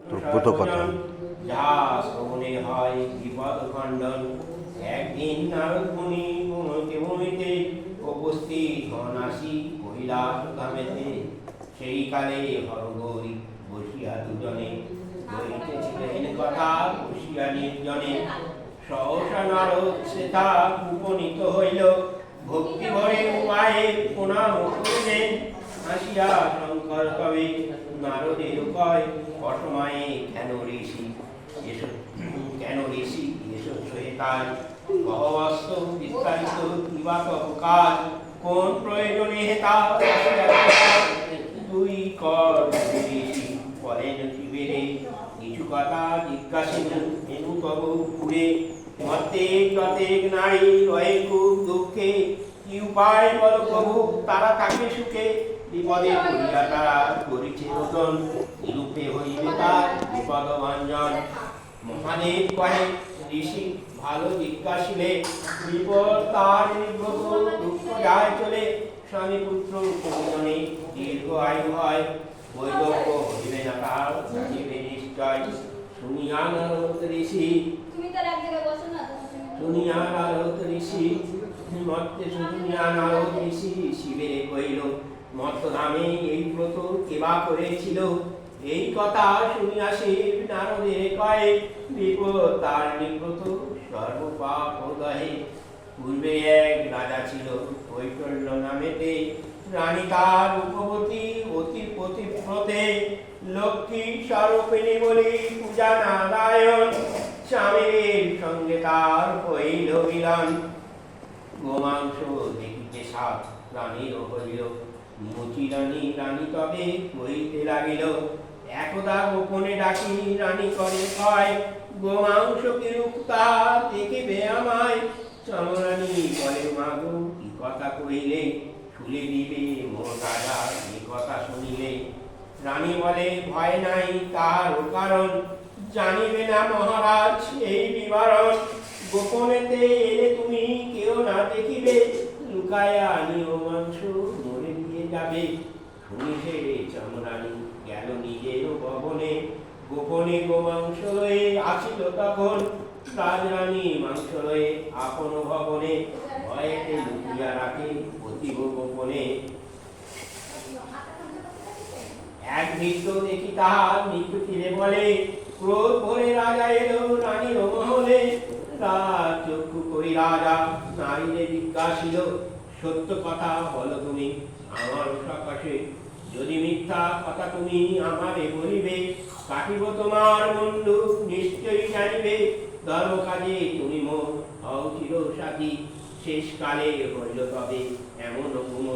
তোর ব্রত কথা। যা শ্রবণে হয় বিপদ খণ্ডন। একদিন নারদ মুনি ঘুমোতে ঘুমিতে উপস্থিত হন আসি কৈলাস ধামেতে। সেই কালে হরগৌরী বসিয়া দুজনে বলিতেছিলেন কথা বসিয়া নির্জনে। সহসা নারদ সেথা উপনীত হইল, ভক্তি ভরে মায়ের প্রণাম করিলেন। আসিয়া শঙ্কর কবে নারদের কয়, অসময়ে কেন ঋষি এসো, কেন ঋষি এসো শ্বেতার গহবস্ত বিস্তারিত কিবা তব কাজ, কোন প্রয়োজনে হেতা তুই কর ঋষি। বলেন শিবেরে কিছু কথা জিজ্ঞাসিন হেনু তব পুরে। প্রত্যেক প্রত্যেক নারী রয়ে খুব দুঃখে, কি উপায় বল প্রভু তারা থাকে সুখে। বিপদে পড়িয়া তারা করিছে রোদন, নিরূপে হইবে তার বিপদ ভঞ্জন। মহাদেব কহে ঋষি ভালো জিজ্ঞাসিলে, বিপদ তার নির্গত দুঃখ যায় চলে। স্বামী পুত্র পরিজনে দীর্ঘ আয়ু হয়, বৈদব্য হইবে না তার জানিবে নিশ্চয়। শুনিয়া নারদ ঋষি শুনিয়া নারদ ঋষি মর্তে শুনিয়া নারদ ঋষি শিবেরে কইল, মর্ত নামে এই ব্রত কেবা করেছিল। এই কথা শুনিয়া শিব নারদের কয়ে, বিপদ তার নিব্রত সর্বপাপ দহে। পূর্বে এক রাজা ছিল কৈটল্য নামেতে, রানী তার রূপবতী অতি পতিব্রতে। লক্ষ্মী স্বরূপিণী বলি পূজা নারায়ণ, স্বামীর সঙ্গে তার হইল মিলন। গোমাংস দেখিতে সাত রানীর হইল, মুচি রানী রানী তবে কইতে লাগিল। একদা গোপনে ডাকি রানী করে কয়, গোমাংস কিরূপ তা দেখিবে আমায়। চমরানী বলে মাগো কি কথা কইলে, শুলে দিবে মোর রাজা এ কথা শুনিলে। রানী বলে ভয় নাই তার কারণ, জানিবে না মহারাজ এই বিবরণ। গোপনেতে এলে তুমি কেউ না দেখিবে, লুকায়া আনিও মাংস মরে দিয়ে যাবে। শুনিছে চমরানী গেল নিজের ভবনে, গোপনে গোমাংস লয়ে আসিল তখন। রাজরানী মাংস লয়ে আপন ভবনে, ভয়েতে লুকিয়া রাখে অতীব গোপনে। এক ভৃত্য দেখি তাহার মৃত্যু ফিরে বলে, ক্রোধ ভরে রাজা এলো রানীর মহলে। রাজ চক্ষু করি রাজা নারীরে জিজ্ঞাসিল, সত্য কথা বলো তুমি আমার সকাশে। যদি মিথ্যা কথা তুমি আমারে বলিবে, কাটিব তোমার মুন্ডু নিশ্চয়ই জানিবে। ধর্ম কাজে তুমি মোর হও চির সাথী, শেষ কালে হইল তবে এমন হুকুম।